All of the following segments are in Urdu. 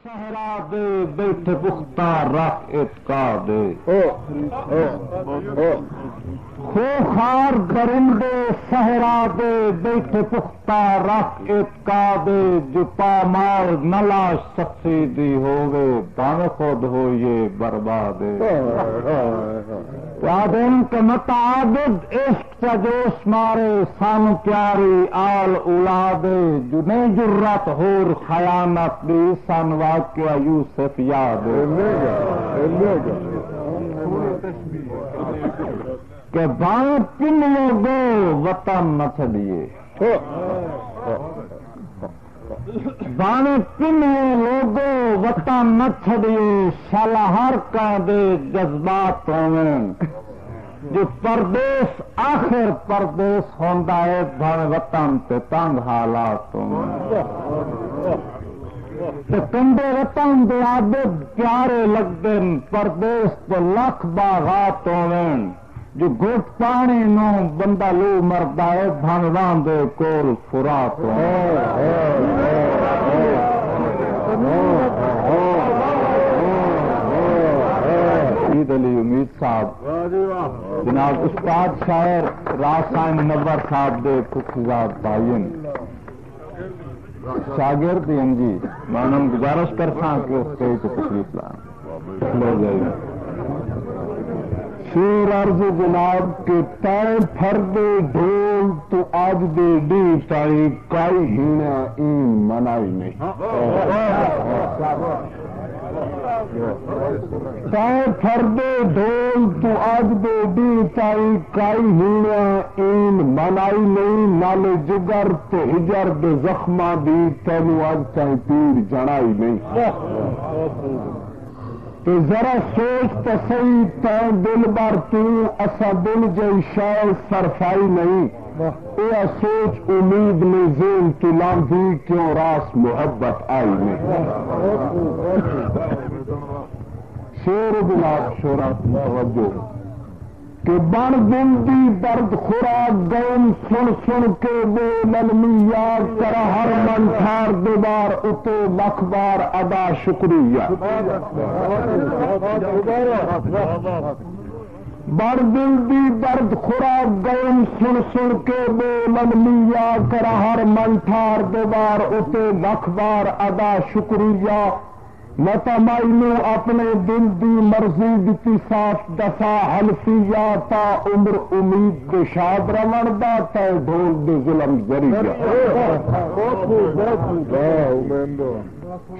صحرا دے بیٹھے پختہ رکھ اعتقاد خوخار درندے صحرا دے بیٹھے پختہ رکھ اعتقاد جو پامال نلاش سخی دی ہوگے بھاوے خود ہو یہ برباد آدم کے متعدد عشق کا جوش مارے سان پیاری آل اولاد جو نہیں جرت ہور خیانت بھی سن واقعہ یوسف یاد کہ بائیں پن لوگو وطن نہ چھڑیے بائیں پن لوگو وطن نہ چھڑیے شالا ہر کا دے جذبات ہوئیں جو پردیس آخر پردیس ہوندا ہے بھاویں وطن تے تنگ حالات ہوئیں کنڈے وطن دے عابد پیارے لگدن پردیس تو لکھ باغات ہوئیں جو گھٹ پانی نو بندہ لو مردا ہے بھنوان دے کول فرات عید علی امید صاحب جناب استاد شاعر راسائن منور صاحب دے خصوصیات بھائین شاگرد ہیں جی میں انہوں گزارش کرتا کہ اس کے تشریف لائیں شیر عرض جناب کے تائیں پھردے ڈھول تو آج دے ڈی تائی کائی ہینا این منائی نہیں تائیں پھردے ڈھول تو آج دے ڈی تائی کائی ہینا این منائی نہیں نالے جگر تے ہجر دے زخمہ دی تینو آج تائیں پیر جنائی نہیں تو ذرا سوچ تو صحیح تین دل بار تو اسا دل جئی شاید سرفائی نہیں اے سوچ امید میں زین تو لاندھی کیوں راس محبت آئی نہیں شیر بلاد شورت توجہ کہ بن دل دی درد خوراک گئن سن سن کے بے للمی یاد کرا ہر من ٹھار دوبار اتے لکھ بار ادا شکریہ بڑ دل دی درد خوراک گئن سن سن کے بے للمی یاد کرا ہر من ٹھار دوبار اتے لکھ بار ادا شکریہ متمائنو اپنے دل دی مرضی دیتی صاف دفا حلفیہ تا عمر امید دے شاد رمن دا تے ڈھول دے ظلم ذریعہ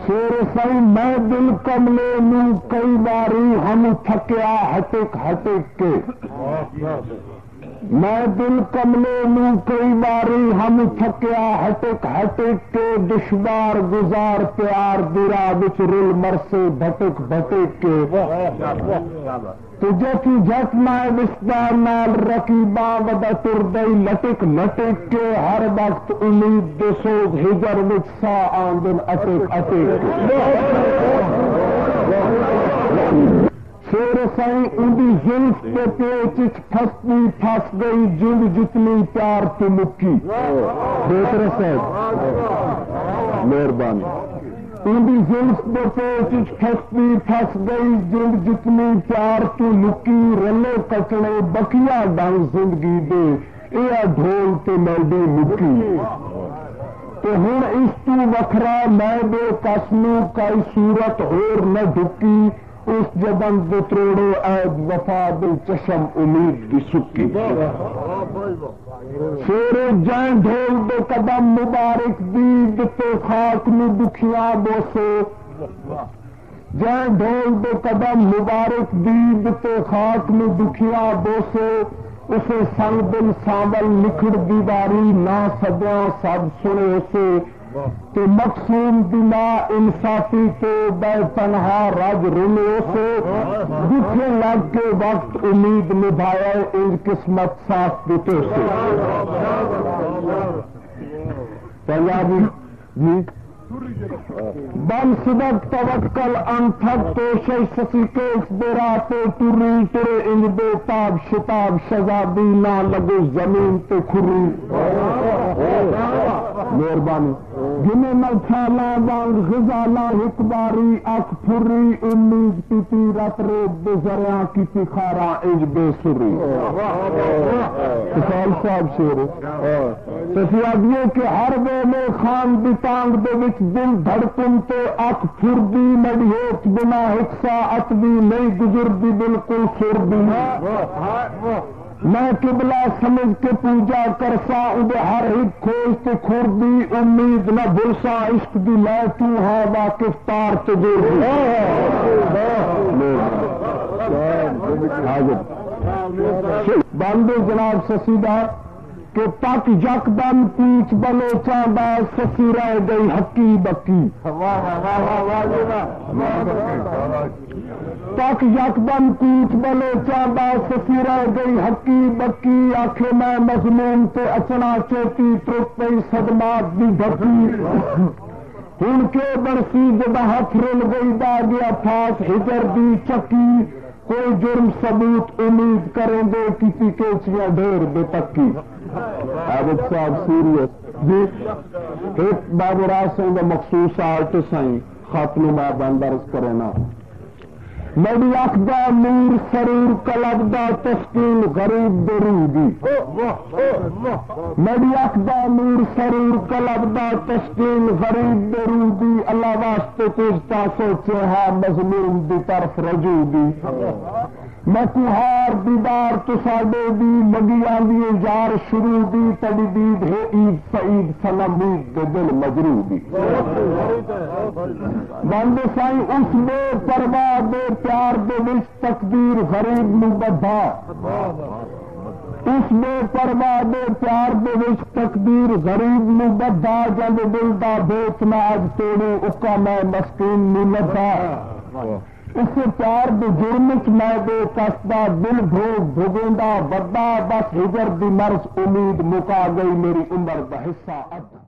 شیر سائی میں دل کملے نو کئی باری ہم تھکیا ہٹک ہٹک کے میں دل کملے نو کئی باری ہم تھکیا ہٹک ہٹک کے دشوار گزار پیار درا بچ رل مرسے بھٹک بھٹک کے تجھے کی جھٹ میں بسدار نال رقیباں ودا تردئی لٹک لٹک کے ہر وقت امید دے سوز ہجر وچ سا آندن اٹک اٹک شیر سائیں اندی زلف کے پیچ پھستی پھس گئی جنگ جتنی پیار تو مکی بہتر صاحب مہربانی اندی زلف کے پیچ پھستی پھس گئی جنگ جتنی پیار تو مکی رلے کٹنے بکیا ڈنگ زندگی دے اے ڈھول تے میلڈی مکی تو ہن اس تو وکھرا میں بے قسموں کئی صورت ہور نہ ڈھکی اس جبن دے تروڑو عید وفا دل چشم امید دی سکی شیر جائیں ڈھول دے قدم مبارک دی تے خاک نو دکھیاں بوسے جائیں ڈھول دے قدم مبارک دی تے خاک نو دکھیاں بوسے اسے سنگ دل سانبل نکھڑ دیواری نہ سدیاں سب سنے اسے کہ مقصوم دلا انصافی تو بے تنہا رج رلے سے دکھے لگ کے وقت امید نبھایا ان قسمت صاف دیتے سے پنجابی جی بن سبق توکل انتھک تو شی سسی کیس برا تو ٹری ٹرے ان بے تاب شتاب شزابی نہ لگو زمین تے کھری مہربانی گنے نلچھالا وانگ غزالہ حکباری اک پھری امید پیتی رت ریت بے زریاں کی تخارا اج بے سری کسال صاحب شیر تفیاد یہ کہ ہر ویلے خان دی تانگ دے وچ دل دھڑکن تے اک پھر دی مڑیوت بنا ایک ساعت بھی نہیں گزر دی بالکل سر دی میں قبلہ سمجھ کے پوجا کرسا اندے ہر ایک کھوج تے کھور دی امید نہ بھلسا عشق دی لے تو ہے واقف تار تے دور دی باندے جناب سسیدہ کہ تک یک دم پیچ بلوچاں دا سسی رہ گئی حقی بکی تک یک دم پیچ بلوچاں دا سسی رہ گئی حقی بکی آخے میں مضمون تے اچنا چوتی ترک پئی صدمات دی ڈھکی ہن کے برسی جب ہاتھ رل گئی دا گیا پھاس ہجر دی چکی کوئی جرم ثبوت امید کریں گے کسی کیچیاں ڈھیر بے تکی عابد صاحب سیریس جی ایک باب راسوں کا مخصوص آرٹس ہیں خاتمہ میں بندرس کرنا میری اکھ دا نور سرور قلب دا تسکین غریب درودی میری اکھ دا نور سرور قلب دا تسکین غریب درودی اللہ واسطے تجھتا سوچے ہے مظلوم دی طرف رجوع دی میں کوہار دیدار تو ساڈے دی مگیاں دی یار شروع دی تڑی دید ہے عید سعید سلمید دے دل مجروع دی بندے سائیں اس بے پرواہ دے پیار دے وچ تقدیر غریب نو بدھا اس بے پرواہ دے پیار دے وچ تقدیر غریب نو بدھا جب دل دا بیچنا اج توڑے اکا میں مسکین نو لدھا اس پیار دے جرم چ میں بے قصدہ دل بھوگ بھگوندا ودا بس ہجر دی مرض امید مکا گئی میری عمر دا حصہ اب